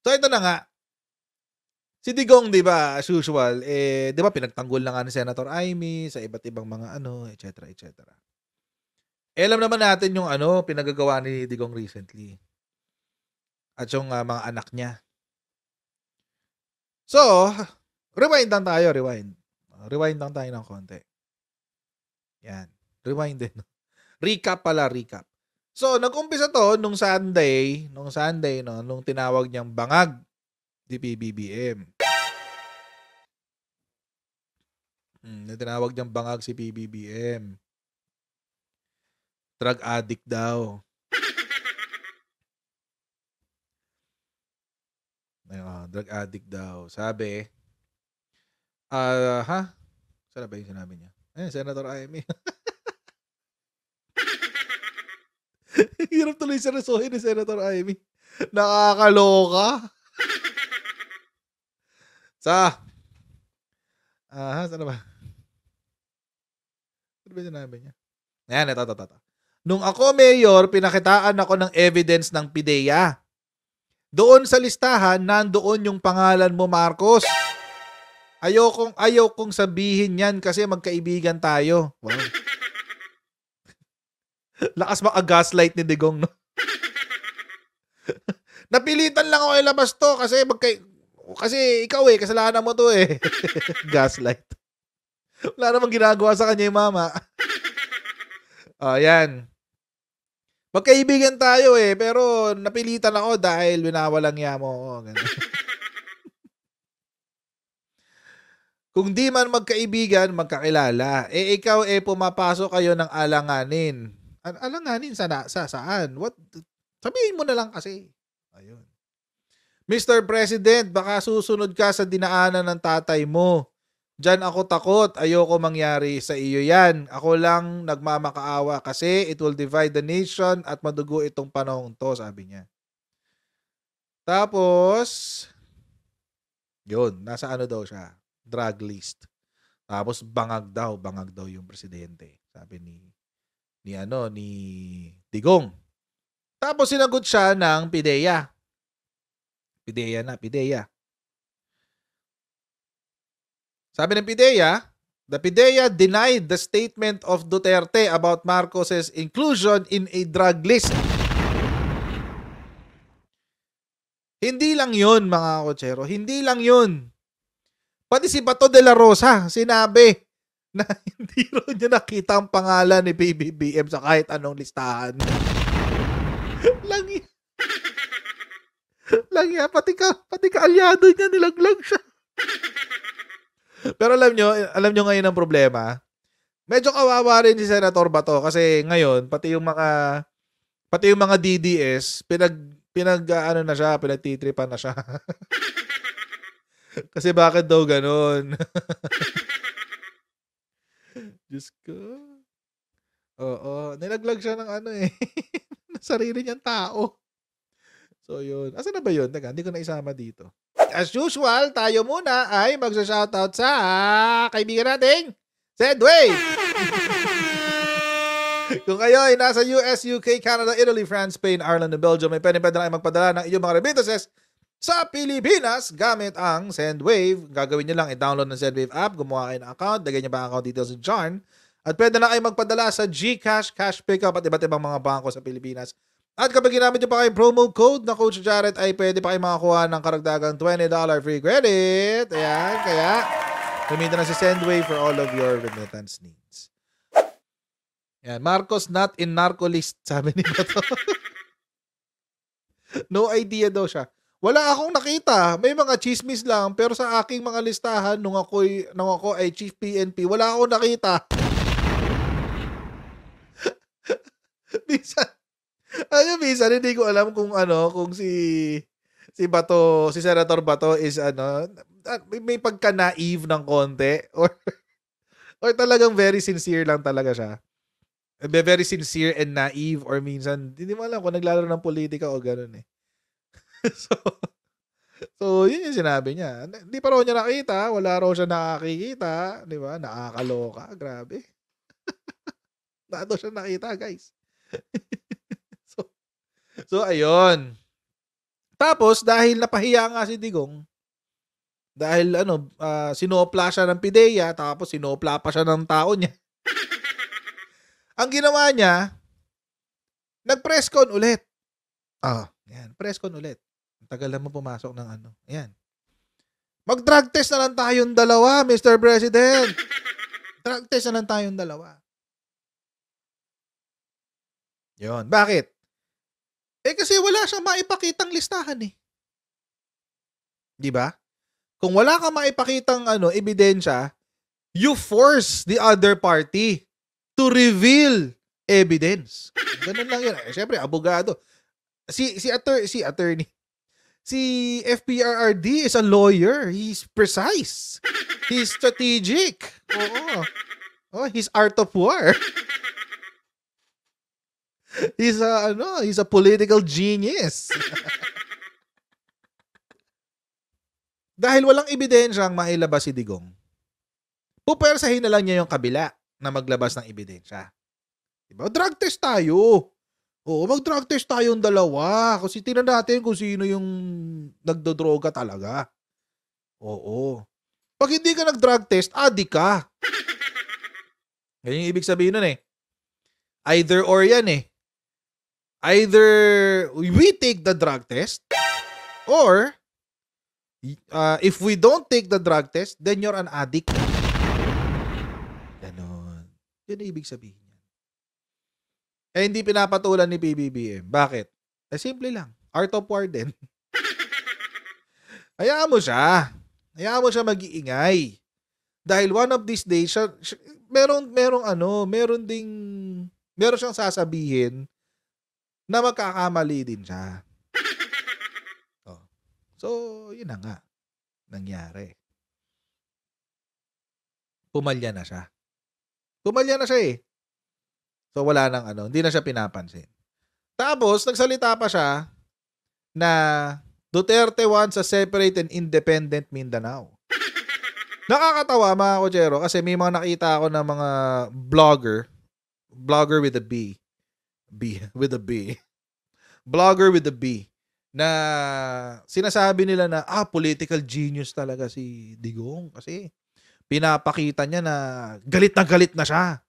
So ito na nga, si Digong 'di ba, as usual, 'di ba pinagtanggol na nga ni Senator Amy sa iba't ibang mga ano, et cetera, et cetera. Alam naman natin yung ano, pinagagawa ni Digong recently at yung, mga anak niya. So, rewind lang tayo, rewind. Rewind lang tayo ng konti. Yan, rewind din. Recap pala, recap. So, nag-umpisa 'to nung Sunday 'no, nung tinawag niyang bangag si PBBM. Nung tinawag niyang bangag si PBBM. Drug addict daw. Drug addict daw. Sabi, ha? Saan na ba yung sinabi niya? Senator Amy. Hirap tuloy seryosohin ni Senator Amy. Nakakaloka. Saan na ba? Ano ba sinabi niya? Ayan, ito. Nung ako mayor, pinakitaan ako ng evidence ng PIDEA. Doon sa listahan, nandoon yung pangalan mo, Marcos. Ayaw kong sabihin yan kasi magkaibigan tayo. Wow. Lakas maka-gaslight ni Digong, no? Napilitan lang ako ilabas to kasi ikaw kasalanan mo to eh. Gaslight. Wala namang ginagawa sa kanya yung mama. Yan. Magkaibigan tayo eh, pero napilitan ako dahil winawalang niya mo ako. Kung di man magkaibigan, magkakilala. Ikaw pumapasok kayo ng alanganin. Alanganin saan? What? Sabihin mo na lang kasi. Ayun. Mr. President, baka susunod ka sa dinaanan ng tatay mo. Diyan ako takot. Ayoko mangyari sa iyo yan. Ako lang nagmamakaawa kasi it will divide the nation at madugo itong panahong to, sabi niya. Tapos, yun, nasa ano daw siya? Drug list. Tapos bangag daw yung presidente. Sabi ni Digong. Tapos sinagot siya ng PIDEA. PIDEA. Sabi ng PIDEA, the PIDEA denied the statement of Duterte about Marcos's inclusion in a drug list. Hindi lang yun, mga kotsero. Hindi lang yun. Pati si Bato de la Rosa, sinabi na hindi rin niya nakita ang pangalan ni PBBM sa kahit anong listahan. Lang pati kaalyado niya, nilaglag siya. Pero alam nyo ngayon ang problema, medyo kawawa rin si Senator Bato kasi ngayon, pati yung mga DDS, pinagtitripan na siya. Kasi bakit daw ganun? Diyos ko. Oo, nilaglag siya ng sarili niyang tao. So yun. Asan na ba yun? Teka, hindi ko na isama dito. As usual, tayo muna ay magsa-shoutout sa kaibigan nating Zedway. Kung kayo ay nasa US, UK, Canada, Italy, France, Spain, Ireland, and Belgium, may pwede na kayo magpadala ng inyong mga remittances sa Pilipinas gamit ang Sendwave. Gagawin nyo lang, i-download ng Sendwave app, gumawa kayo ng account, lagay nyo ba ang account details ni John, at pwede na kayo magpadala sa GCash, Cash Pickup at iba't ibang mga bangko sa Pilipinas. At kapag ginamit nyo pa kayong promo code na Coach Jared, ay pwede pa kayo makakuha ng karagdagang $20 free credit. Ayan, kaya gamitin na si Sendwave for all of your remittance needs. Ayan, Marcos not in narco list, sabi ni Bato. No idea daw siya. Wala akong nakita. May mga chismis lang, pero sa aking mga listahan nung ako ay Chief PNP, wala akong nakita. Minsan hindi ko alam kung si Bato, si Senator Bato is may pagka-naive ng konti or talagang very sincere lang talaga siya. Very sincere and naive, or minsan hindi mo alam kung naglalaro ng politika o gano'n eh. So yun yung sinabi niya. Hindi pa raw niya nakita, wala raw siya nakakikita, di ba? Nakakaloka, grabe. Wala daw siya nakita, guys. So ayun. Tapos dahil napahiya nga si Digong, dahil sinopla siya ng PIDEA, tapos sinopla pa siya ng tao niya. Ang ginawa niya, nag-press con ulit. Yan, press con ulit. Ang tagal naman pumasok ng Ayan. Mag-drug test na lang tayong dalawa, Mr. President. Drug test na lang tayong dalawa. Yun. Bakit? Kasi wala siyang maipakitang listahan eh. Di ba? Kung wala kang maipakitang ebidensya, you force the other party to reveal evidence. Ganun lang yun. Siyempre, abogado. Si attorney. Si FPRRD is a lawyer. He's precise. He's strategic. Oo. He's art of war. He's a political genius. Dahil walang ebidensyang mailabas si Digong, pupersahin na lang niya yung kabila na maglabas ng ebidensya. Diba? Drug test tayo. Oo, mag-drug test tayong dalawa. Kasi tingnan natin kung sino yung nagdodroga talaga. Oo. Pag hindi ka nag-drug test, adik ka. Ganyan yung ibig sabihin nun eh. Either or yan eh. Either we take the drug test, or if we don't take the drug test, then you're an addict. Ganon. Yan ang ibig sabihin. Hindi pinapatulan ni PBBM. Bakit? Simple lang. Art of war din. Hayaan mo siya. Hayaan mo siya mag-iingay. Dahil one of these days, meron siyang sasabihin na magkakamali din siya. So, yun na nga. Nangyari. Pumalya na siya. Eh. So, wala nang hindi na siya pinapansin. Tapos, nagsalita pa siya na Duterte wants a separate and independent Mindanao. Nakakatawa mga kochero kasi may mga nakita ako ng mga blogger with a B, blogger with a B, na sinasabi nila na political genius talaga si Digong kasi pinapakita niya na galit na siya.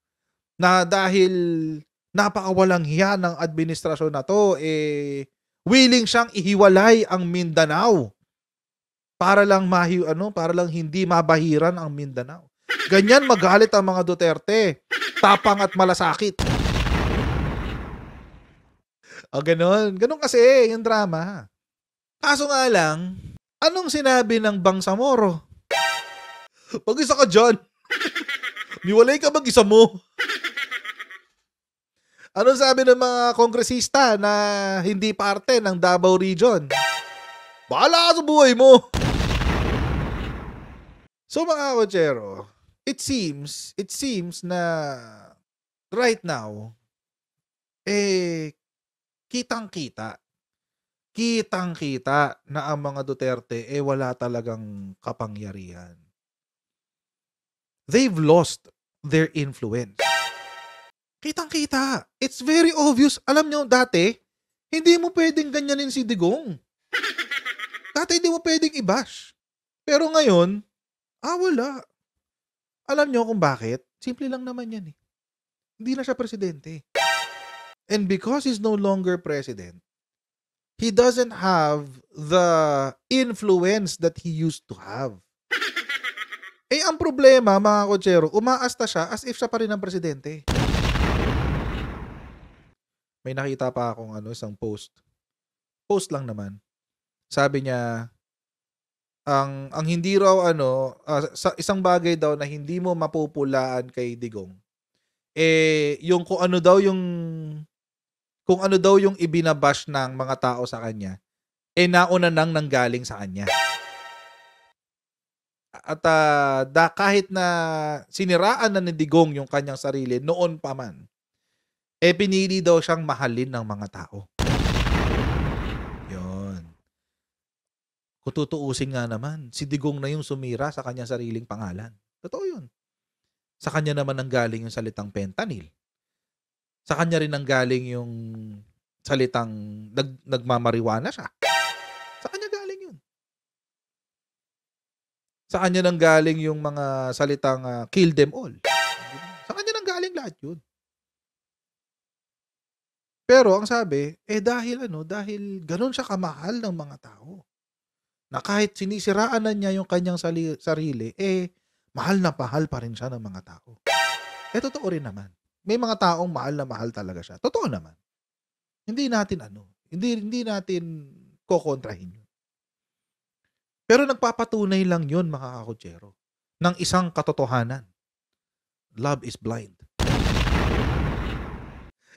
Na dahil napakawalang hiya ng administrasyon na to, willing siyang ihiwalay ang Mindanao para lang hindi mabahiran ang Mindanao. Ganyan magalit ang mga Duterte. Tapang at malasakit. Ganon. Ganon kasi yung drama. Kaso nga lang, anong sinabi ng Bangsamoro? Mag-isa ka dyan. Niwalay ka mag-isa mo. Anong sabi ng mga kongresista na hindi parte ng Davao Region? Bahala ka sa buhay mo. So mga kochero, it seems na right now, kitang-kita na ang mga Duterte wala talagang kapangyarihan. They've lost their influence. Kitang-kita. It's very obvious. Alam nyo, dati, hindi mo pwedeng ganyanin si Digong. Dati hindi mo pwedeng i-bash. Pero ngayon, wala. Alam nyo kung bakit? Simple lang naman yan eh. Hindi na siya presidente. And because he's no longer president, he doesn't have the influence that he used to have. Ang problema, mga kochero, umaasta siya as if siya pa rin ang presidente. May nakita pa akong isang post. Post lang naman. Sabi niya, ang hindi raw sa isang bagay daw na hindi mo mapupulaan kay Digong, yung kung ano daw yung ibinabash ng mga tao sa kanya, nauna nang nanggaling sa kanya. At kahit na siniraan na ni Digong yung kanyang sarili noon pa man, pinili daw siyang mahalin ng mga tao. Yun. Kung tutuusin nga naman, si Digong na yung sumira sa kanyang sariling pangalan. Totoo yun. Sa kanya naman nanggaling yung salitang fentanyl. Sa kanya rin nanggaling yung salitang nagmamariwana siya. Sa kanya galing yun. Sa kanya nang galing yung mga salitang kill them all. Sa kanya nang galing lahat yun. Pero ang sabi, dahil ganun siya kamahal ng mga tao, na kahit sinisiraan na niya yung kanyang sarili, mahal na mahal pa rin siya ng mga tao. Totoo rin naman. May mga taong mahal na mahal talaga siya. Totoo naman. Hindi natin kokontrahin yun. Pero nagpapatunay lang yun, mga kakutsero, ng isang katotohanan. Love is blind.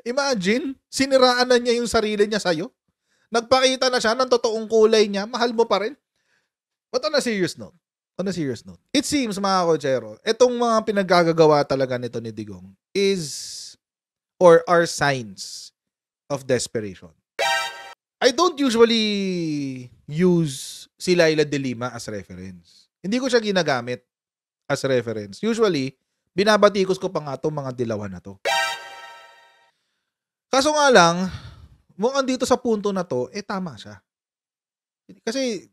Imagine, siniraan na niya yung sarili niya sa'yo. Nagpakita na siya ng totoong kulay niya, mahal mo pa rin. But on a serious note, it seems, mga kakutsero, itong mga pinaggagawa talaga nito ni Digong are signs of desperation. I don't usually use si Leila de Lima as reference. Hindi ko siya ginagamit as reference. Usually, binabatikos ko pa nga itong mga dilawan na to. Kaso nga lang, mukhang dito sa punto na to, tama siya. Kasi,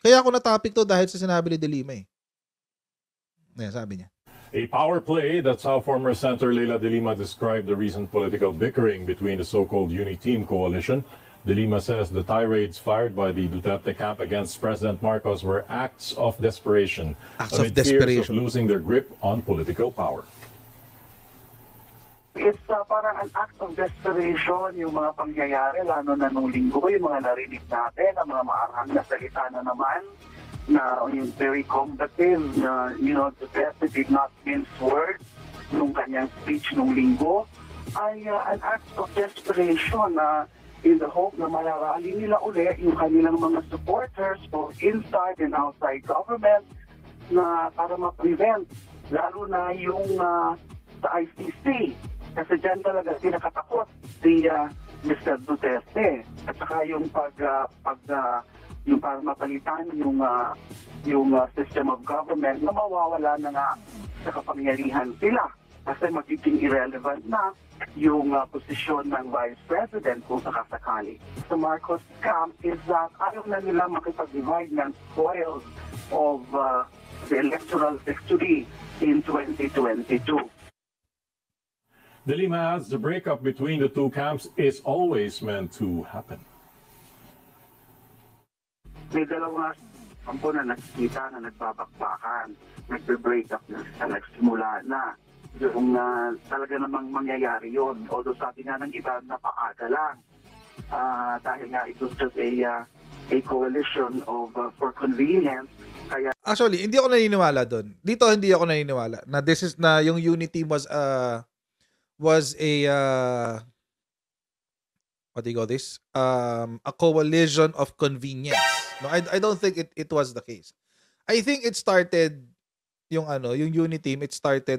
kaya ako na-topic to dahil sa sinabi ni de Lima eh. Ayan, sabi niya. A power play, that's how former Senator Leila de Lima described the recent political bickering between the so-called Uniteam coalition. De Lima says the tirades fired by the Duterte camp against President Marcos were acts of desperation amid fears of losing their grip on political power. It's parang an act of desperation yung mga pangyayari, lalo na nung linggo, yung mga narinig natin, ang mga maarang na salita na naman, na yung very combative, na, Duterte did not mince words nung kanyang speech nung linggo, ay an act of desperation na in the hope na malarali nila ulit yung kanilang mga supporters both inside and outside government na para ma-prevent lalo na yung sa ICC. Kasi dyan talaga pinakatakot si Mr. Duterte. At saka yung yung para mapalitan yung system of government na mawawala na nga sa kapangyarihan sila. Kasi magiging irrelevant na yung posisyon ng Vice President kung sakasakali. The Marcos camp is that ayaw na nila makipag-divide ng spoils of the electoral victory in 2022. De Lima adds the breakup between the two camps is always meant to happen. May dalawa kampo na nakikita na nagbabakbakan, nagbe-break up na nagsimula na. Yung talaga namang mangyayari yun. Although sabi nga ng iba, napaaga lang. Dahil nga it was just a coalition of for convenience. Kaya actually, hindi ako naniniwala doon. Dito hindi ako naniniwala na this is na yung unity was a what do you call this? A coalition of convenience. No, I don't think it was the case. I think it started yung unity team, it started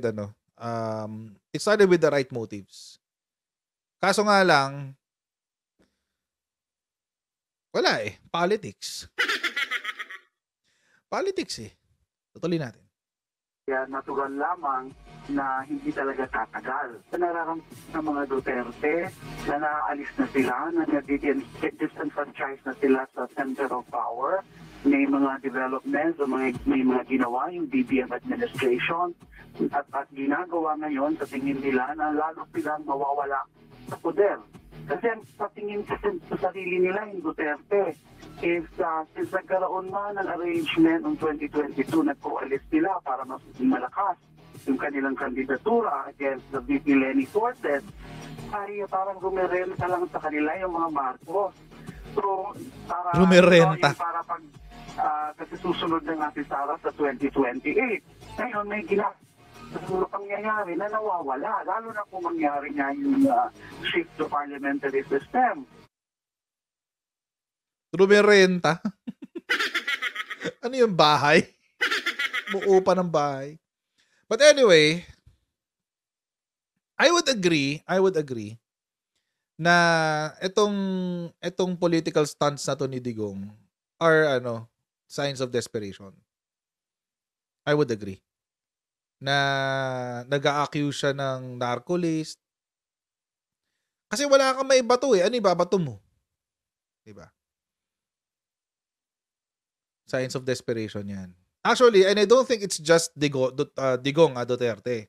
with the right motives. Kaso nga lang, wala politics. Politics Tutuloy natin. Kaya natural lamang na hindi talaga tatagal. Nararamdaman ng mga Duterte na naaalis na sila, na disenfranchise na sila sa center of power. May mga developments o may mga ginawa yung BBM administration at ginagawa ngayon sa tingin nila na lalo silang mawawala sa poder. Kasi sa tingin kasi sa sarili nila yung Duterte is since nagkaroon na ng arrangement noong 2022, nag-coalesce sila para mas malakas yung kanilang kandidatura against the VP Lenny Cortez, ay parang rumerenta lang sa kanila yung mga Marcos. So, para rumerenta. Para pag kasi susunod na nga si Sara sa 2028. Ngayon may pangyayari na nawawala, lalo na kung mangyari nga yung shift to parliamentary system. Rumerenta? Ano yung bahay? Buo pa ng bahay. But anyway, I would agree na itong political stunts na to ni Digong are signs of desperation. I would agree. Na nag-a-accuse siya ng narco list. Kasi wala kang maibato Ano ibabato mo? Diba? Signs of desperation yan. Actually, and I don't think it's just Digong Duterte.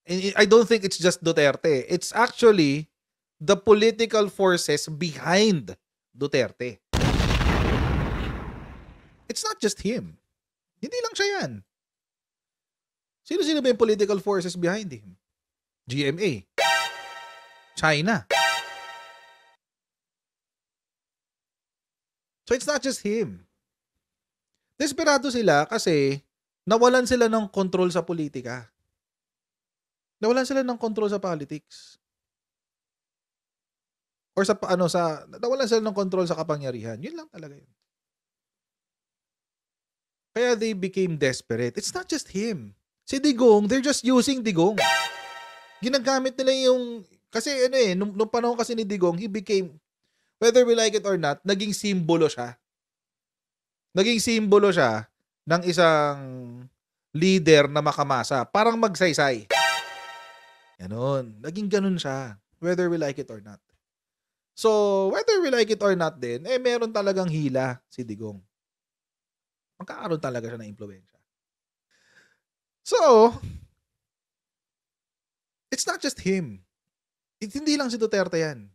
And I don't think it's just Duterte. It's actually the political forces behind Duterte. It's not just him. Hindi lang siya yan. Sino-sino ba yung political forces behind him? GMA. China. So it's not just him. Desperado sila kasi nawalan sila ng control sa politika. Nawalan sila ng control sa politics. Or nawalan sila ng control sa kapangyarihan. Yun lang talaga yun. Kaya they became desperate. It's not just him. Si Digong, they're just using Digong. Ginagamit nila kasi nung panahon kasi ni Digong, he became, whether we like it or not, naging simbolo siya. Naging simbolo siya ng isang leader na makamasa. Parang magsaysay. Ganon. Naging ganun siya. Whether we like it or not. So, whether we like it or not din, meron talagang hila si Digong. Magkakaroon talaga siya ng impluwensya. So, it's not just him. Hindi lang si Duterte yan.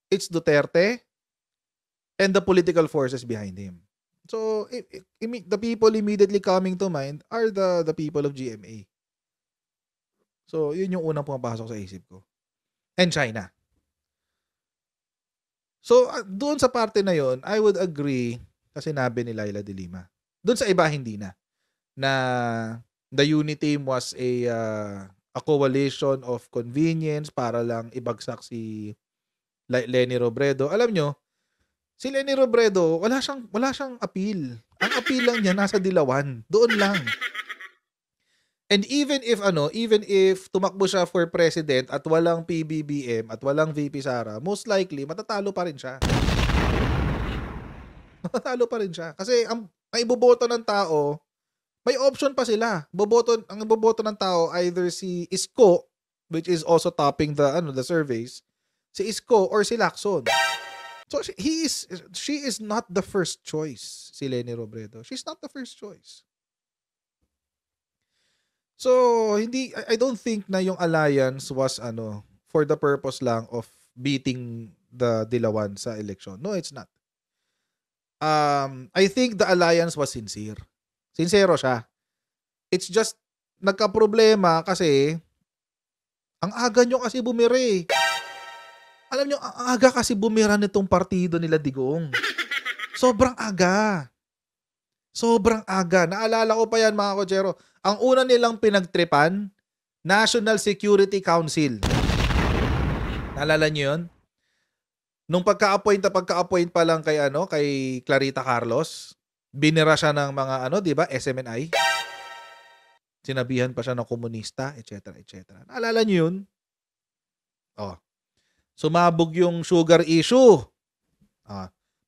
It's Duterte and the political forces behind him. So, the people immediately coming to mind are the people of GMA. So, yun yung unang pumapasok sa isip ko. And China. So, doon sa parte na yun, I would agree sa sinabi ni Leila de Lima. Doon sa iba, hindi na. Na the unity team was a coalition of convenience para lang ibagsak si Leni Robredo. Alam nyo, si Leni Robredo, wala siyang appeal. Ang appeal lang niya nasa Dilawan. Doon lang. And even if tumakbo siya for president at walang PBBM at walang VP Sara, most likely matatalo pa rin siya. Matatalo pa rin siya. Kasi ang iboboto ng tao, may option pa sila. Ang iboboto ng tao either si Isko, which is also topping the surveys, si Isko or si Lacson. So she is not the first choice, si Leni Robredo. She's not the first choice. So I don't think na yung alliance was for the purpose lang of beating the Dilawan sa election. No, it's not. I think the alliance was sincere. Sincero siya. It's just nagka-problema kasi ang aga nyo kasi bumiri. Alam nyo, ang aga kasi bumira nitong partido nila Digong. Sobrang aga. Sobrang aga. Naalala ko pa yan mga kotsero. Ang una nilang pinagtripan, National Security Council. Naalala nyo yun? Nung pagka-appoint pa lang kay Clarita Carlos, binira siya ng mga di ba, SMNI. Sinabihan pa siya ng komunista, etc., etc. Naalala nyo yun? Oh. Sumabog yung sugar issue.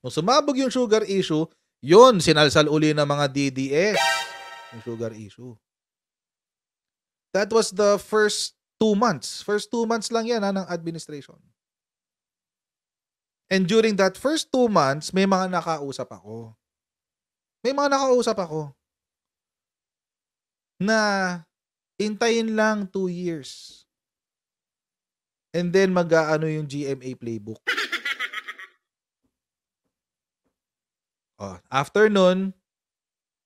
Nung sumabog yung sugar issue, yun, sinalsal uli ng mga DDS. Yung sugar issue. That was the first 2 months. First 2 months lang yan ng administration. And during that first 2 months, may mga nakausap ako. Na intayin lang 2 years. And then yung GMA playbook. After nun,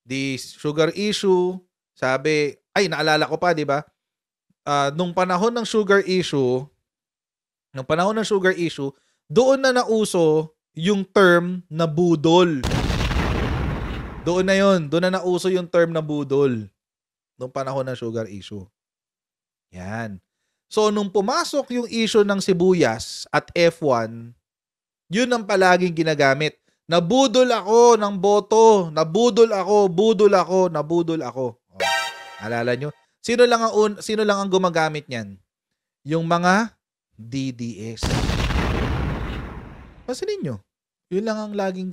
the sugar issue, sabi, naalala ko pa, di ba? Nung panahon ng sugar issue, doon na nauso yung term na budol. Doon na nauso yung term na budol. Nung panahon ng sugar issue. Yan. So, nung pumasok yung issue ng sibuyas at F1, yun ang palaging ginagamit. Nabudol ako ng boto. Nabudol ako. Alala nyo? Sino lang ang gumagamit niyan? Yung mga DDS. Pansinin nyo. Yun lang ang laging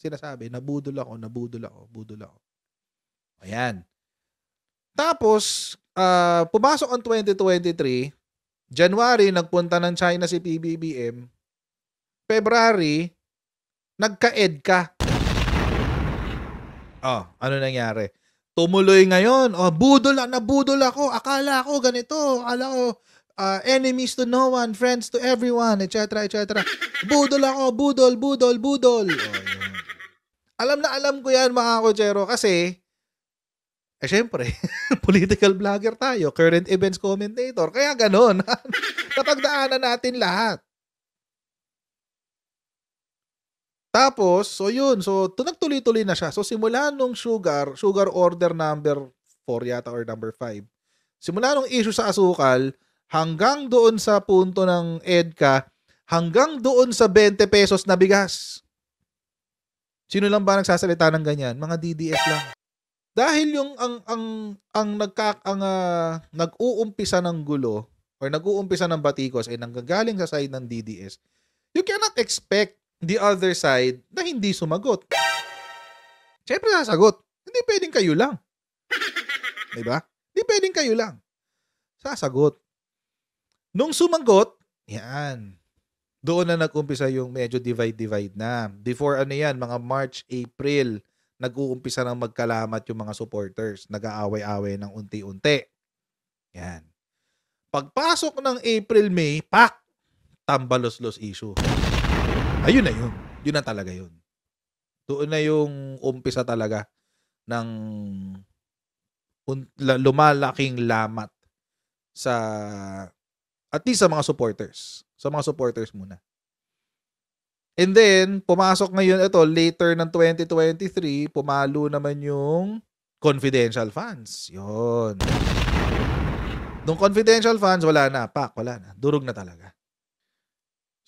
sinasabi. Nabudol ako. Ayan. Tapos, pumasok ang 2023, January, nagpunta ng China si PBBM. February, nagka-EDCA. Ano nangyari? Tumuloy ngayon. Nabudol ako. Akala ko ganito. Akala ko enemies to no one, friends to everyone, etc. etc. Budol ako. Budol. Yun. Alam ko yan, mga kochero, kasi syempre, political vlogger tayo, current events commentator. Kaya ganon. Napagdaanan natin lahat. Tapos, yun. Nagtuloy-tuloy na siya. So, simula nung sugar order number 4 yata or number 5. Simula nung issue sa asukal, hanggang doon sa punto ng EDCA, hanggang doon sa 20 pesos na bigas. Sino lang ba nagsasalita ng ganyan? Mga DDS lang. Dahil yung nag-uumpisa ng gulo or nag-uumpisa ng batikos ay nanggagaling sa side ng DDS, you cannot expect the other side na hindi sumagot. Siyempre sasagot. Hindi pwedeng kayo lang. Diba? Hindi pwedeng kayo lang. Sasagot. Nung sumagot, yan. Doon na nag-umpisa yung medyo divide na. Before mga March, April, nag-uumpisa ng magkalamat yung mga supporters. Nag-aaway-away ng unti-unti. Yan. Pagpasok ng April, May, tambalos-los issue. Ayun na yun. Yun na talaga yun. Doon na yung umpisa talaga ng lumalaking lamat sa at least sa mga supporters. Sa mga supporters muna. And then, pumasok ngayon later ng 2023, pumalo naman yung confidential funds. Yun. Nung confidential funds, wala na. Wala na. Durog na talaga.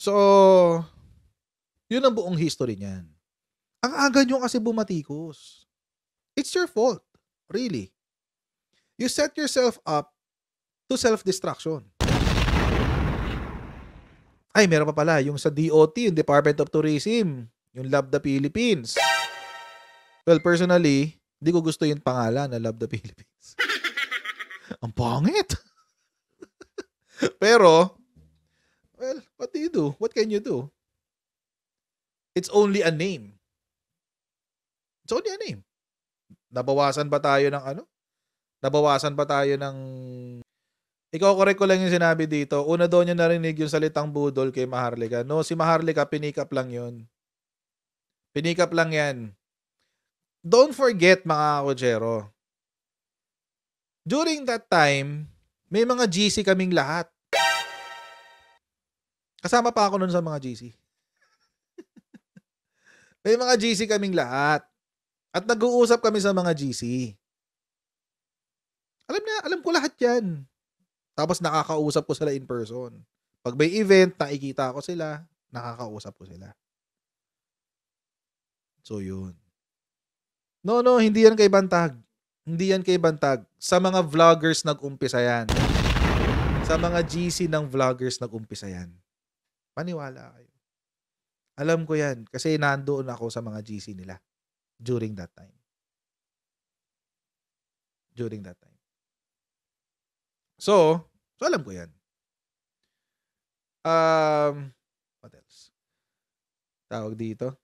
So, yun ang buong history niyan. Ang aga nyo kasi bumatikos. It's your fault. Really. You set yourself up to self-destruction. Ay, meron pa pala. Yung sa DOT, yung Department of Tourism. Yung Love the Philippines. Well, personally, hindi ko gusto yung pangalan na Love the Philippines. Ang pangit. Pero, well, what do you do? What can you do? It's only a name. It's only a name. Nabawasan ba tayo ng Nabawasan ba tayo ng... Iko-correct ko lang yung sinabi dito. Una daw niya narinig yung salitang budol kay Maharlika. No, si Maharlika, pinikap lang yun. Pinikap lang yan. Don't forget, mga kochero. During that time, may mga GC kaming lahat. Kasama pa ako nun sa mga GC. May mga GC kaming lahat. At nag-uusap kami sa mga GC. Alam ko lahat yan. Tapos nakakausap ko sila in person. Pag may event, nakikita ko sila, nakakausap ko sila. So, yun. No, hindi yan kay Bantag. Hindi yan kay Bantag. Sa mga vloggers nag-umpisa yan. Sa mga GC ng vloggers nag-umpisa yan. Paniwala kayo. Alam ko yan kasi nandoon ako sa mga GC nila during that time. So alam ko yan. What else? Tawag dito.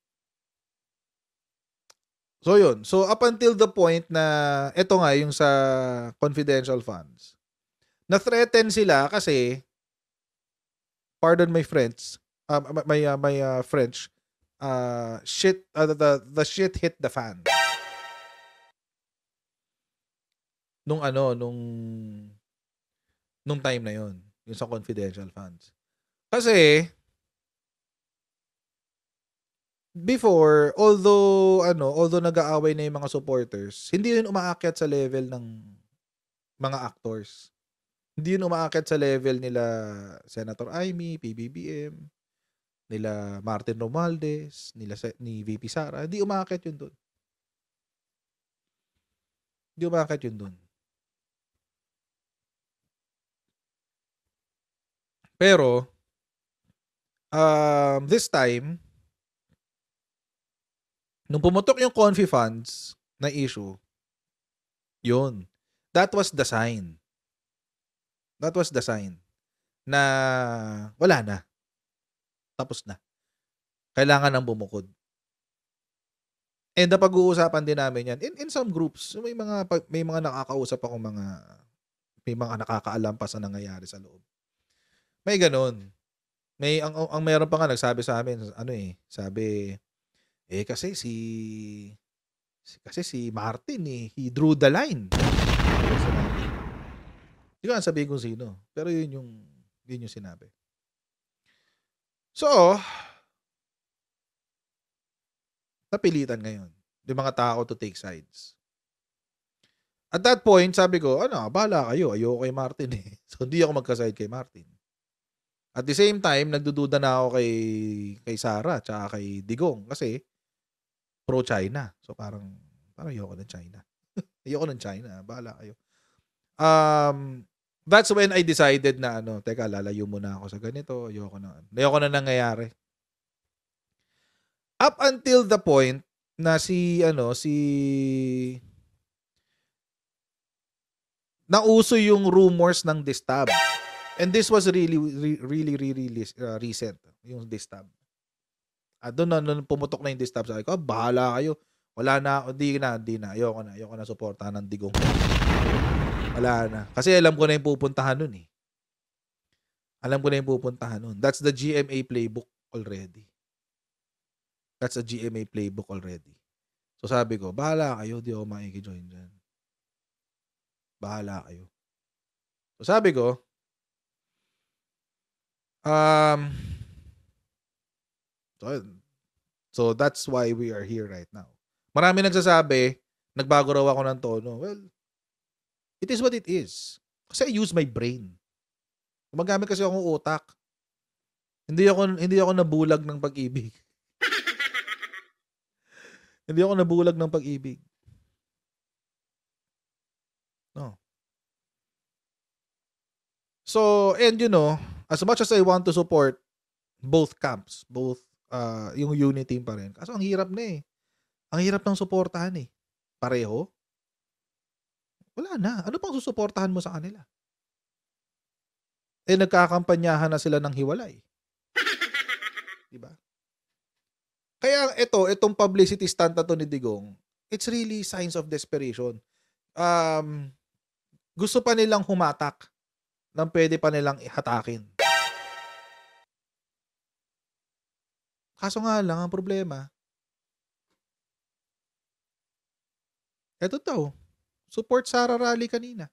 So yun. So up until the point na ito nga yung sa confidential funds. Na-threaten sila kasi pardon my friends, my French, the shit hit the fan. Nung time na yon, yung sa confidential funds. Kasi before, although nag-aaway na yung mga supporters, hindi yun umaakyat sa level ng mga actors. Hindi yun umaakyat sa level nila Senator Amy, PBBM, nila Martin Romualdez, ni VP Sara. Hindi umaakyat yun doon. Pero, this time, nung pumutok yung confi funds na issue, yun. That was the sign. Na wala na. Tapos na. Kailangan nang bumukod. And napag-uusapan din namin yan in some groups. So, may mga nakakausap ako may mga nakakaalam pa sa nangyayari sa loob. May ganun. Ang meron pa nga nagsabi sa amin, sabi, kasi si Martin he drew the line. Hindi ko sabihin kung sino. Pero yun yung sinabi. So, napilitan ngayon yung mga tao to take sides. At that point, sabi ko, bahala kayo. Ayoko kay Martin eh. So, hindi ako magka-side kay Martin. At the same time, nagdududa na ako kay Sara tsaka kay Digong kasi pro-China. So, parang ayoko ng China. Ayoko ng China. Bahala kayo. That's when I decided na teka, lalayo muna ako sa ganito. Ayoko na nangyayari. Up until the point na nauso yung rumors ng distab. And this was really recent, yung distab. Doon pumutok na yung distab. Sabi ko, bahala kayo. Wala na, hindi na. Ayoko na suportahan ng Digong. Wala na. Kasi alam ko na yung pupuntahan nun eh. That's the GMA playbook already. So sabi ko, bahala kayo, di ako makikijoin dyan. Bahala kayo. So sabi ko, so that's why we are here right now. Marami nagsasabi, nagbago raw ako ng tono. Well, it is what it is. Kasi I use my brain. Gumagamit kasi akong utak. Hindi ako nabulag ng pag-ibig. Hindi ako nabulag ng pag-ibig. No. So, and as much as I want to support both camps, yung unity team pa rin. Kaso ang hirap na eh. Ang hirap ng suportahan eh. Pareho. Wala na. Ano pang susuportahan mo sa kanila? Nagkakampanyahan na sila ng hiwalay. Diba? Kaya itong publicity stunt na to ni Digong, it's really signs of desperation. Gusto pa nilang humatak nang pwede pa nilang ihatakin. Kaso nga lang, ang problema, eto daw, support Sara rally kanina.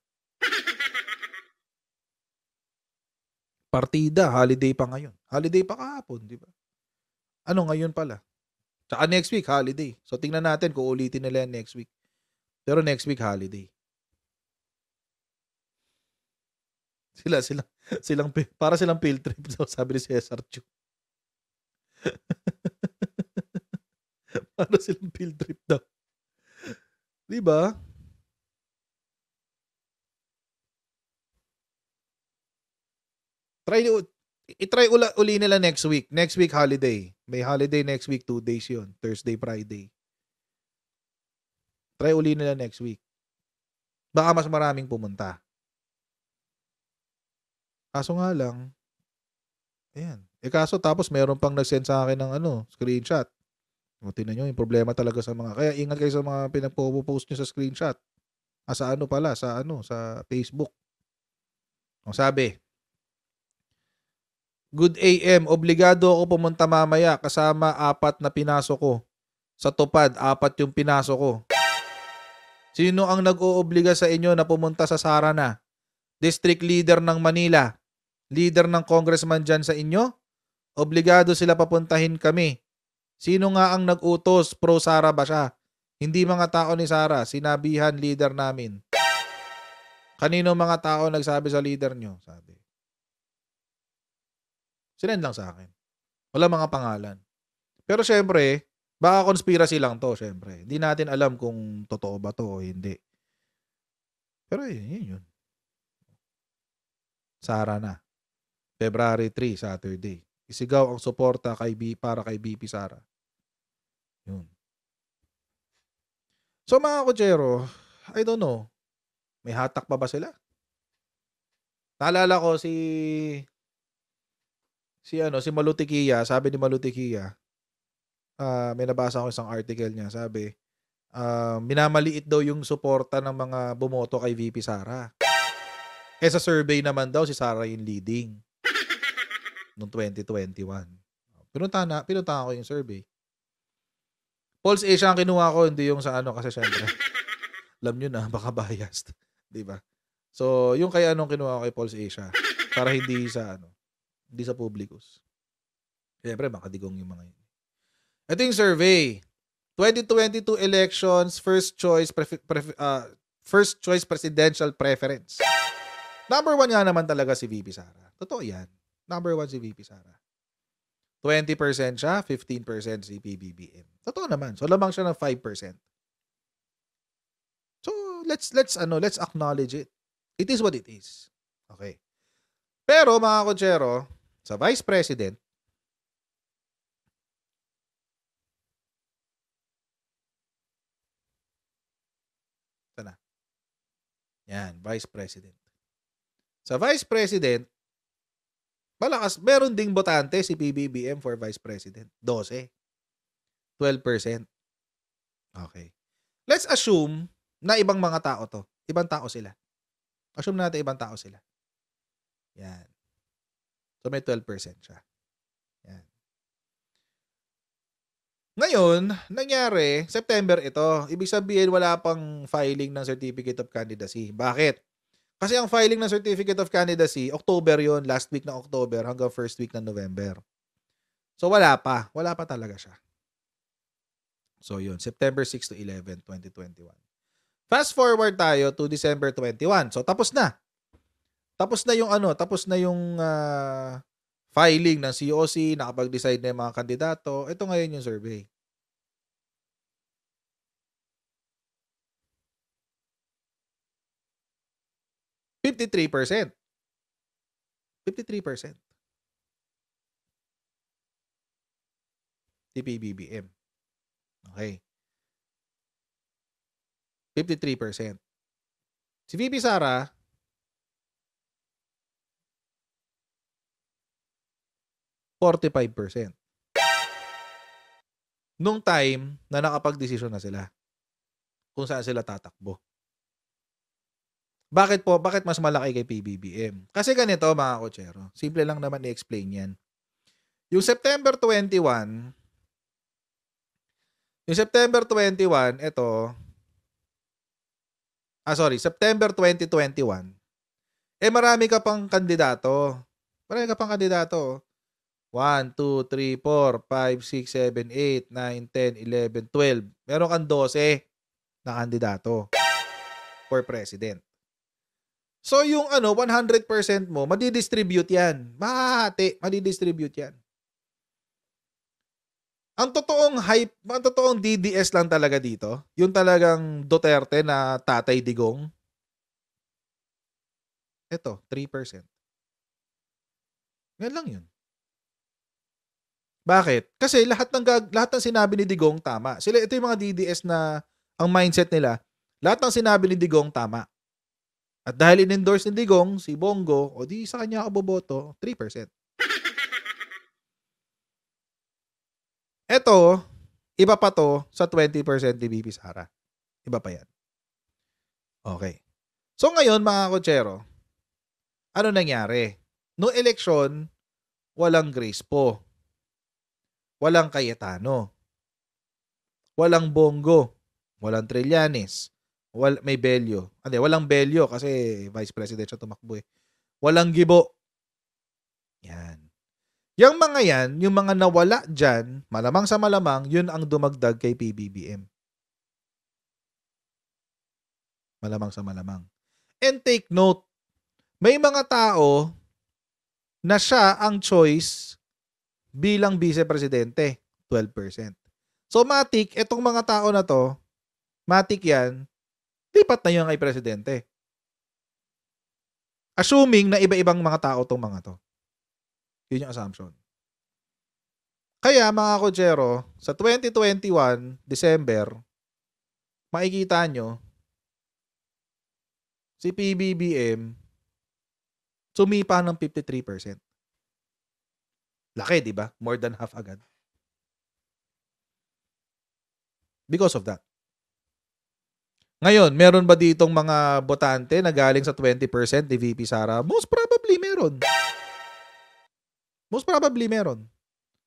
Partida, holiday pa ngayon. Holiday pa kahapon, di ba? Ngayon pala. Tsaka next week, holiday. So, tingnan natin kung ulitin nila yan next week. Pero next week, holiday. Para silang field trip, sabi ni Cesar Chu. Para silang field trip daw. Di ba? I-try uli nila next week. Next week, holiday. May holiday next week, 2 days yun. Thursday, Friday. Try uli nila next week. Baka mas maraming pumunta. Kaso nga lang, ayan. Kaso tapos meron pang nag-send sa akin ng screenshot. Tingnan nyo, yung problema talaga sa kaya ingat kayo sa mga pinagpo-post nyo sa screenshot. Sa Facebook. Ang sabi, Good AM, obligado ako pumunta mamaya kasama 4 na pinasok ko. Sa tupad, 4 yung pinasok ko. Sino ang nag-oobliga sa inyo na pumunta sa Sarana? District leader ng Manila. Leader ng congressman dyan sa inyo? Obligado sila papuntahin kami. Sino nga ang nag-utos? Pro Sara ba siya? Hindi mga tao ni Sara. Sinabihan leader namin. Kanino mga tao nagsabi sa leader nyo? Sabi. Sinend lang sa akin. Wala mga pangalan. Pero syempre, baka conspiracy lang to, syempre. Hindi natin alam kung totoo ba to o hindi. Pero yun. Sara na. February 3, Saturday. Isigaw ang suporta para kay BP Sara. Yun. So mga kutsero, I don't know. May hatak pa ba sila? Naalala ko si Malutikia, sabi ni Malutikia, May nabasa ako isang article niya, sabi, minamaliit daw yung suporta ng mga bumoto kay VP Sara. Sa survey naman daw, si Sara yung leading noong 2021. Pinuntahan ko yung survey. Pulse Asia ang kinuha ko, hindi yung sa kasi syempre, alam nyo na, baka biased. Diba? So, yung kay kinuha ko kay Pulse Asia, para hindi sa Publicus. Syempre, makadigong yung mga yun. Ito yung survey. 2022 elections, first choice presidential preference. Number 1 nga naman talaga si VP Sara. Totoo yan. Number 1 si VP Sara. 20% siya, 15% si PBBM. Totoo naman. So, lamang siya ng 5%. So, let's acknowledge it. It is what it is. Okay. Pero, mga kotsero, sa Vice President, yan, Vice President. Sa Vice President, malakas, meron ding botante si PBBM for Vice President. 12%. Okay. Let's assume na ibang mga tao to. Ibang tao sila. Assume natin ibang tao sila. Yan. So may 12% siya. Yan. Ngayon, nangyari, September ito. Ibig sabihin, wala pang filing ng Certificate of Candidacy. Bakit? Kasi ang filing ng Certificate of Candidacy, October yon, last week ng October hanggang first week ng November. So wala pa. Wala pa talaga siya. So yun, September 6 to 11, 2021. Fast forward tayo to December 21. So tapos na. Tapos na yung filing ng COC, nakapag-decide na yung mga kandidato. Ito ngayon yung survey. $53%. 53%. Si PBBM. Okay. 53%. Si VP Sara, 45%. Nung time na nakapag-desisyon na sila kung saan sila tatakbo. Bakit po? Bakit mas malaki kay PBBM? Kasi ganito, mga kotsero. Simple lang naman i-explain yan. Yung September 21, September 2021, marami ka pang kandidato. 1, 2, 3, 4, 5, 6, 7, 8, 9, 10, 11, 12. Meron kang 12 na kandidato for president. So, yung 100% mo, madidistribute yan. Mahahati, madidistribute yan. Ang totoong DDS lang talaga dito, yung talagang Duterte na Tatay Digong, ito, 3%. Yan lang yun. Bakit? Kasi lahat ng sinabi ni Digong tama. Ito yung mga DDS na ang mindset nila, lahat ng sinabi ni Digong tama. At dahil in-endorse ni Digong, si Bongo, o di sa kanya ako boboto, 3%. Ito, iba pa to sa 20% ni VP Sara. Iba pa yan. Okay. So ngayon, mga kotsero, ano nangyari? Noong eleksyon, walang Grace po. Walang Cayetano. Walang Bongo. Walang Trillanes. May Bello. Walang Bello kasi Vice President siya tumakbo eh. Walang Gibo. Yan. Yung mga yan, yung mga nawala dyan, malamang sa malamang, yun ang dumagdag kay PBBM. Malamang sa malamang. And take note, may mga tao na siya ang choice bilang vice-presidente, 12%. So, matik, etong mga tao na to, matik yan, lipat na yun kay presidente. Assuming na iba-ibang mga tao tong mga to. Yun yung assumption. Kaya, mga kotsero, sa 2021, December, makikita nyo, si PBBM, sumipa ng 53%. Laki, di ba? More than half agad. Because of that. Ngayon, meron ba ditong mga botante na galing sa 20% ni VP Sara? Most probably meron. Most probably meron.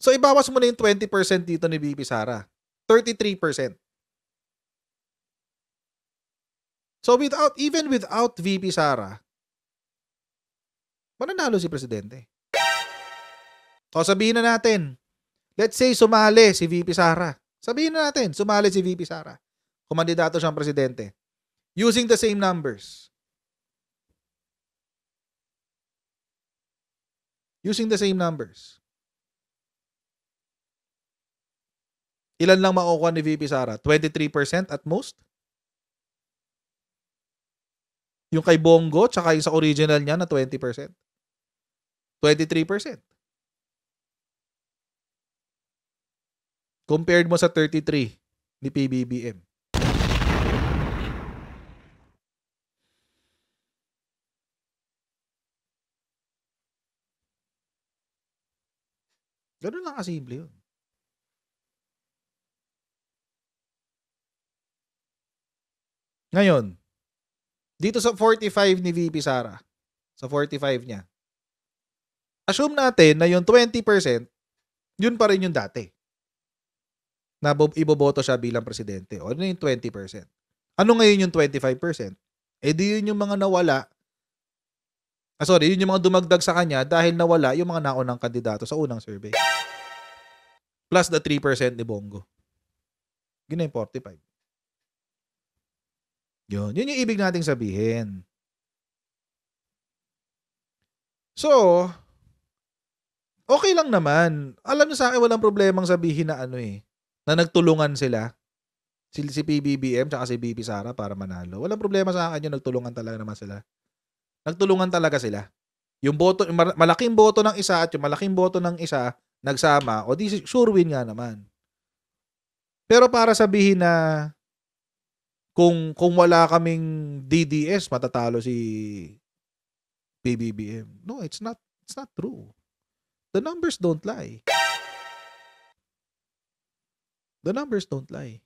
So, ibawas mo na yung 20% dito ni VP Sara. 33%. So, even without VP Sara, mananalo si Presidente. O, sabihin na natin, let's say sumali si VP Sara. Sabihin na natin, sumali si VP Sara. Kumandidato siyang Presidente. Using the same numbers. Using the same numbers. Ilan lang makukuha ni VP Sara? 23% at most? Yung kay Bongo, tsaka yung sa original niya na 20%. 23%. Compared mo sa 33 ni PBBM. Ganun lang kasimple yun. Ngayon, dito sa 45 ni VP Sara, sa 45 niya, assume natin na yung 20%, yun pa rin yung dati. Na iboboto siya bilang presidente. O ano yung 20%? Ano ngayon yung 25%? Eh di yun yung mga nawala. Yun yung mga dumagdag sa kanya dahil nawala yung mga naunang kandidato sa unang survey. Plus the 3% ni Bongo. Yun na yung 45. Yun yung ibig nating sabihin. So, okay lang naman. Alam niyo sa akin, walang problemang sabihin na na nagtulungan sila. Si PBBM tsaka si VP Sara para manalo. Walang problema sa akin yung nagtulungan talaga naman sila. Nagtulungan talaga sila. Yung boto, malaking boto ng isa at yung malaking boto ng isa nagsama, o di sure win nga naman. Pero para sabihin na kung wala kaming DDS, matatalo si PBBM. No, it's not true. The numbers don't lie. The numbers don't lie.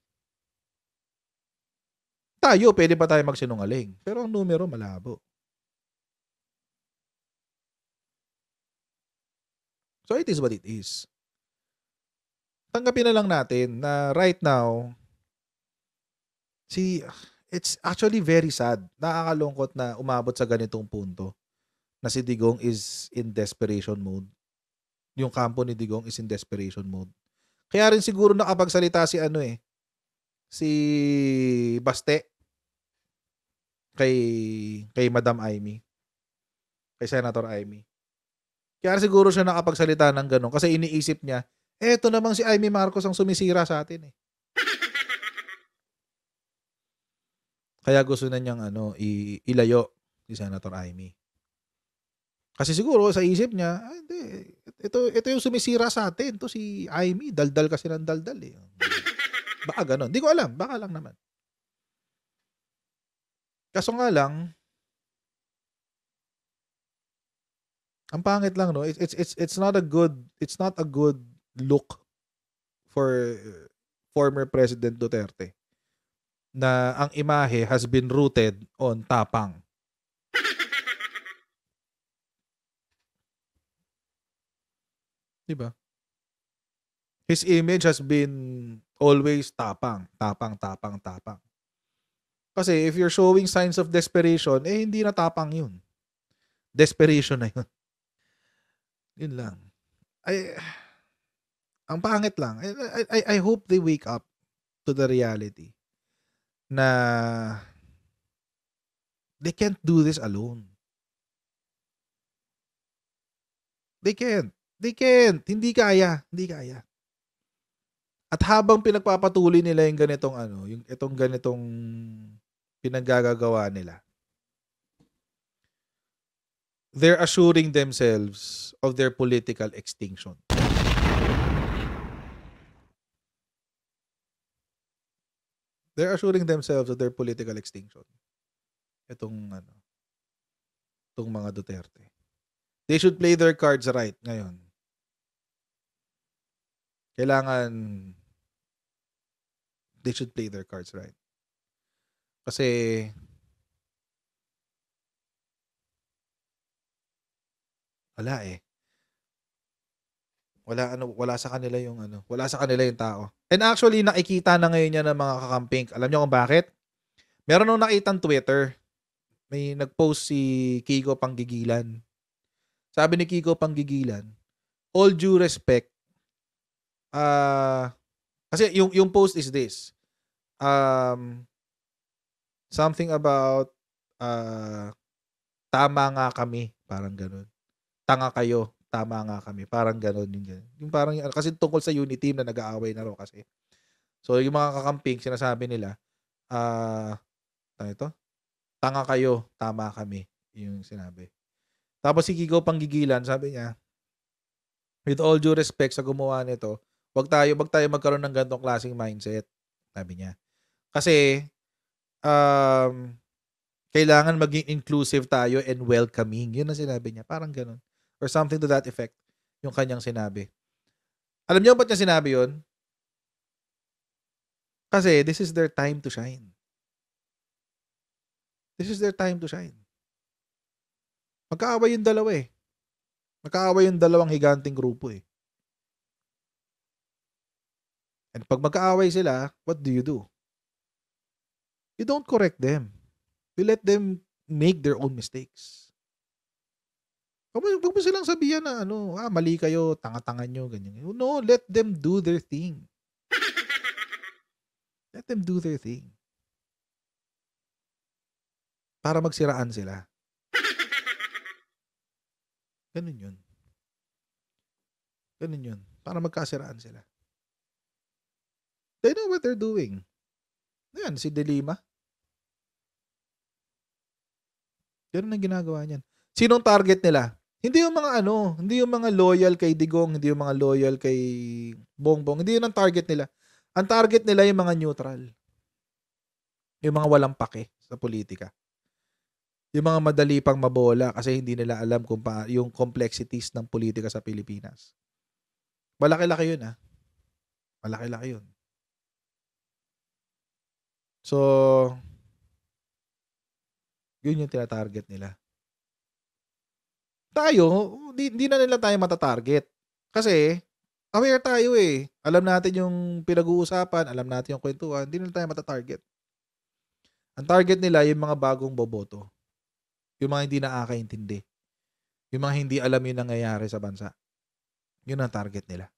Tayo, pwede pa tayo magsinungaling. Pero ang numero, malabo. So it is what it is. Tanggapin na lang natin na right now, it's actually very sad. Nakakalungkot na umabot sa ganitong punto na si Digong is in desperation mode. Yung kampo ni Digong is in desperation mode. Kaya rin siguro nakapagsalita si Baste kay Madam Amy. Kay Senator Amy. Kaya siguro siya nakapagsalita ng ganun kasi iniisip niya, eto namang si Amy Marcos ang sumisira sa atin . Kaya gusto na niyang ilayo si Senator Amy. Kasi siguro sa isip niya, hindi, ito yung sumisira sa atin, to si Amy, daldal kasi ng daldal . Baka ganun. Hindi ko alam, baka lang naman. Kaso nga lang, ang pangit lang it's not a good look for former President Duterte na ang imahe has been rooted on tapang. Diba? His image has been always tapang. Kasi if you're showing signs of desperation, hindi na tapang yun. Desperation na yun. Yun lang. Ang pangit lang. I hope they wake up to the reality na they can't do this alone. They can't. Hindi kaya. At habang pinagpapatuloy nila yung ganitong pinaggagawa nila, they're assuring themselves of their political extinction. They're assuring themselves of their political extinction. Itong mga Duterte. They should play their cards right ngayon. Kailangan they should play their cards right. Kasi wala eh. Wala sa kanila yung wala sa kanila yung tao. And actually nakikita na ngayon yan ng mga kakamping. Alam niyo kung bakit? Meron nung nakitang Twitter. May nag-post si Kiko Panggigilan. Sabi ni Kiko Panggigilan, all due respect, kasi yung post is this. Something about tama nga kami, parang ganun. Tanga kayo, tama nga kami, parang ganun yung ganun. Yung parang kasi tungkol sa unity team na nag-aaway na raw kasi. So yung mga kakamping sinasabi nila, ito? Tanga kayo, tama kami, yung sinabi. Tapos si Kiko Panggigilan, sabi niya, with all due respect sa gumawa nito, wag tayo magkaroon ng ganitong klaseng mindset, sabi niya. Kasi kailangan maging inclusive tayo and welcoming. Yun ang sinabi niya, parang ganun. Or something to that effect, yung kanyang sinabi. Alam niyo ba't niya sinabi yun? Kasi this is their time to shine. This is their time to shine. Magkaaway yung dalawa eh. Magkaaway yung dalawang higanting grupo eh. And pag magkaaway sila, what do? You don't correct them. You let them make their own mistakes. Huwag mo silang sabihan na mali kayo, tanga-tanga nyo, ganyan. No, let them do their thing. Let them do their thing. Para magsiraan sila. Ganun yun. Para magkasiraan sila. They know what they're doing. Ayan, si De Lima. Ganun ang ginagawa niyan. Sinong target nila? Hindi yung mga hindi yung mga loyal kay Digong, hindi yung mga loyal kay Bongbong. Hindi yun ang target nila. Ang target nila yung mga neutral. Yung mga walang pake sa politika. Yung mga madali pang mabola kasi hindi nila alam kung yung complexities ng politika sa Pilipinas. Malaki-laki yun Malaki-laki yun. So, yun yung tinatarget nila. Tayo, hindi na nila tayo matatarget. Kasi, aware tayo eh. Alam natin yung pinag-uusapan, alam natin yung kwentuhan, hindi nila tayo matatarget. Ang target nila yung mga bagong boboto. Yung mga hindi nakakaintindi. Yung mga hindi alam yung nangyayari sa bansa. Yun ang target nila.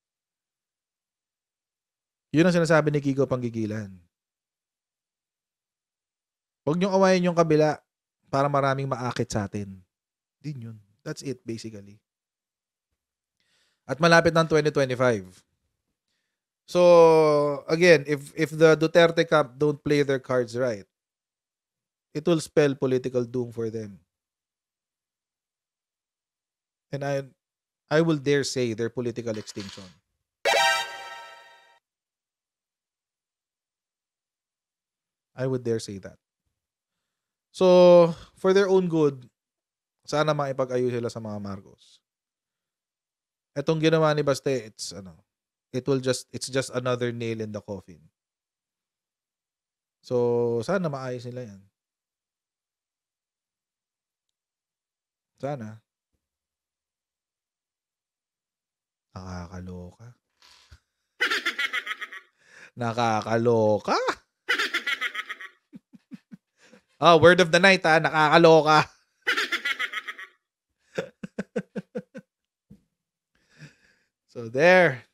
Yun ang sinasabi ni Kiko Panggigilan. Huwag niyong awayin yung kabila para maraming maakit sa atin. Din yun. That's it, basically. At malapit ng 2025. So, again, if the Duterte camp don't play their cards right, it will spell political doom for them. And I will dare say their political extinction. I would dare say that. So, for their own good, sana maipag-ayos sila sa mga Marcos. Etong ginawa ni Baste, it's just another nail in the coffin. So, sana maayos nila yan. Sana. Nakakaloka. Nakakaloka. Word of the night nakakaloka. So there.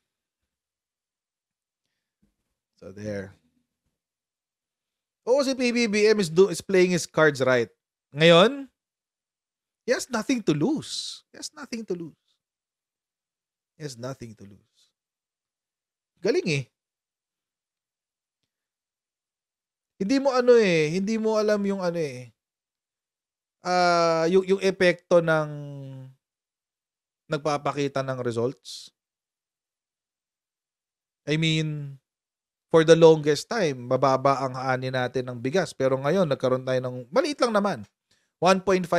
Si PBBM is playing his cards right. Ngayon, he has nothing to lose. Galing eh. Hindi mo alam yung yung epekto ng nagpapakita ng results. I mean, for the longest time, mababa ang ani natin ng bigas. Pero ngayon, nagkaroon tayo ng, maliit lang naman, 1.5%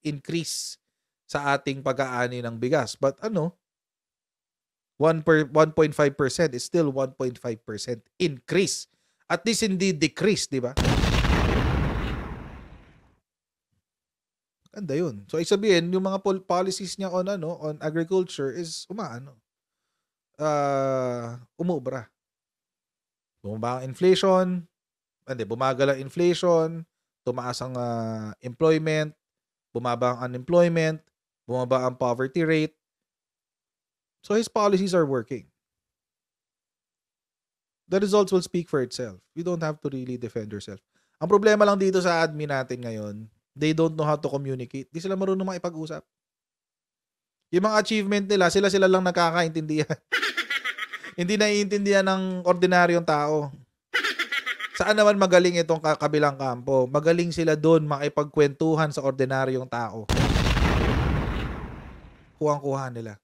increase sa ating pag-aani ng bigas. But 1.5% is still 1.5% increase At least hindi decrease, di ba? Ganda yun. So, sabihin, yung mga policies niya on agriculture is umubra. Bumaba ang inflation, bumagal ang inflation, tumaas ang employment, bumaba ang unemployment, bumaba ang poverty rate. So, his policies are working. The results will speak for itself. You don't have to really defend yourself. Ang problema lang dito sa admin natin ngayon, they don't know how to communicate. Di sila marunong makipag-usap. Yung mga achievement nila, sila lang nakakaintindihan. Hindi naiintindihan ng ordinaryong tao. Saan naman magaling itong kabilang kampo? Magaling sila doon makipagkwentuhan sa ordinaryong tao. Kuhang-kuha nila.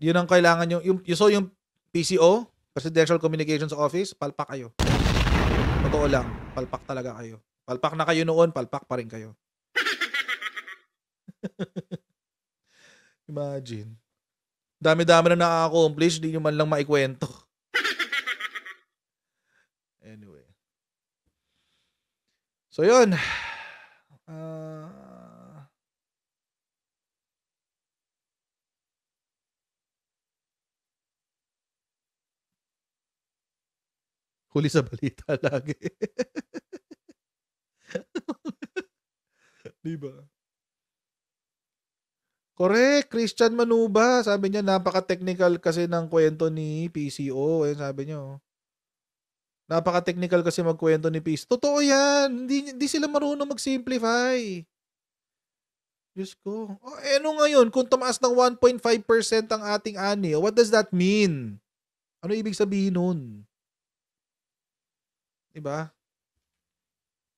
Yun ang kailangan yung PCO, Presidential Communications Office, palpak kayo. Totoo lang, palpak talaga kayo. Palpak na kayo noon, palpak pa rin kayo. Imagine. Dami-dami na na-accomplish, di nyo man lang maikwento. Anyway. So, yun. Huli sa balita lagi. Diba? Correct. Christian Manuba. Sabi niya, napaka-technical kasi ng kwento ni PCO. Ayun sabi niya. Napaka-technical kasi magkwento ni PCO. Totoo yan. Hindi sila marunong mag-simplify. Diyos ko. Ano ngayon? Kung tumaas ng 1.5% ang ating ani, what does that mean? Ano ibig sabihin nun? Diba?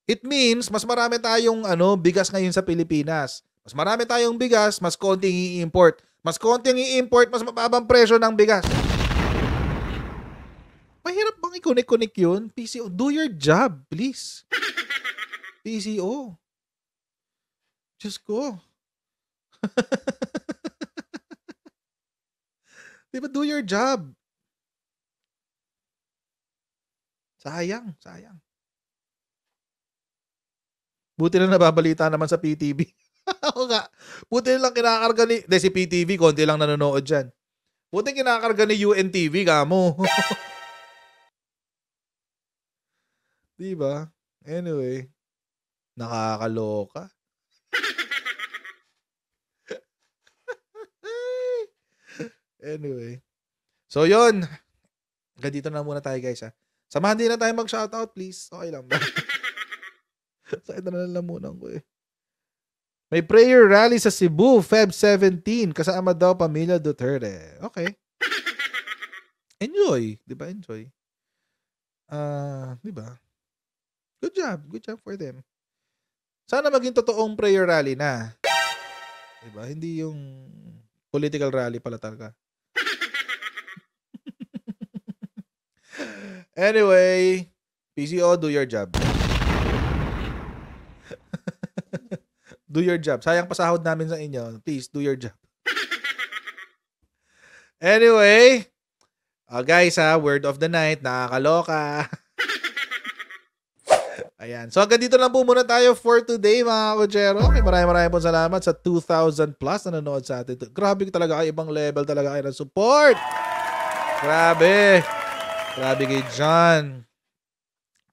It means, mas marami tayong bigas ngayon sa Pilipinas. Mas marami tayong bigas, mas konting i-import. Mas konting i-import, mas mababang presyo ng bigas. Mahirap bang i-connect yun? PCO, do your job, please. PCO. Diyos ko. Diba, do your job. Sayang. Buti na nababalita naman sa PTV. Oo nga. Buti lang kinakarga ni... si PTV, konti lang nanonood dyan. Buti kinakarga ni UNTV, kamo. Diba? Anyway. Nakakaloka. Anyway. So, yun. Hanggang dito na muna tayo, guys, ha. Samahan din na tayo mag-shoutout, please. Okay lang ba? Sa ito na lang muna ko eh. May prayer rally sa Cebu, Feb 17. Kasama daw pamilya Duterte. Okay. Enjoy. Diba? Enjoy. Diba? Good job. Good job for them. Sana maging totoong prayer rally na. Diba? Hindi yung political rally pala talaga. Anyway, PCO, do your job. Do your job. Sayang pasahod namin sa inyo. Please, do your job. Anyway, guys, word of the night, nakakaloka. Ayan. So, hanggang dito lang po muna tayo for today, mga kutsero. Okay, maraming po salamat sa 2,000 plus na nanonood sa atin. Grabe talaga kayo. Ibang level talaga kayo ng support. Grabe. Grabe kay John.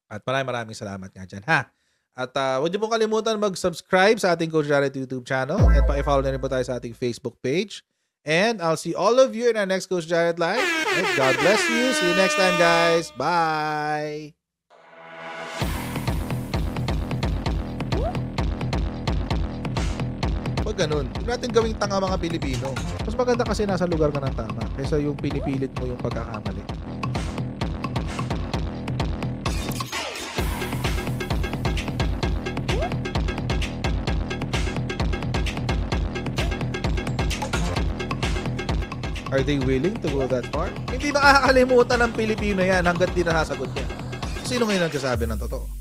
At maraming salamat nga dyan, ha? At huwag niyo pong kalimutan mag-subscribe sa ating Coach Jared YouTube channel. At pa-follow na rin po tayo sa ating Facebook page. And I'll see all of you in our next Coach Jared Live. And God bless you. See you next time, guys. Bye! Pag ganun, huwag natin gawing tanga mga Pilipino. Mas maganda kasi nasa lugar ka ng tama kaysa yung pinipilit mo yung pagkakamali. Are they willing to go that far? Hindi makakalimutan ng Pilipino yan hanggat di nasasagot niya. Sino ngayon nagsasabi ng totoo?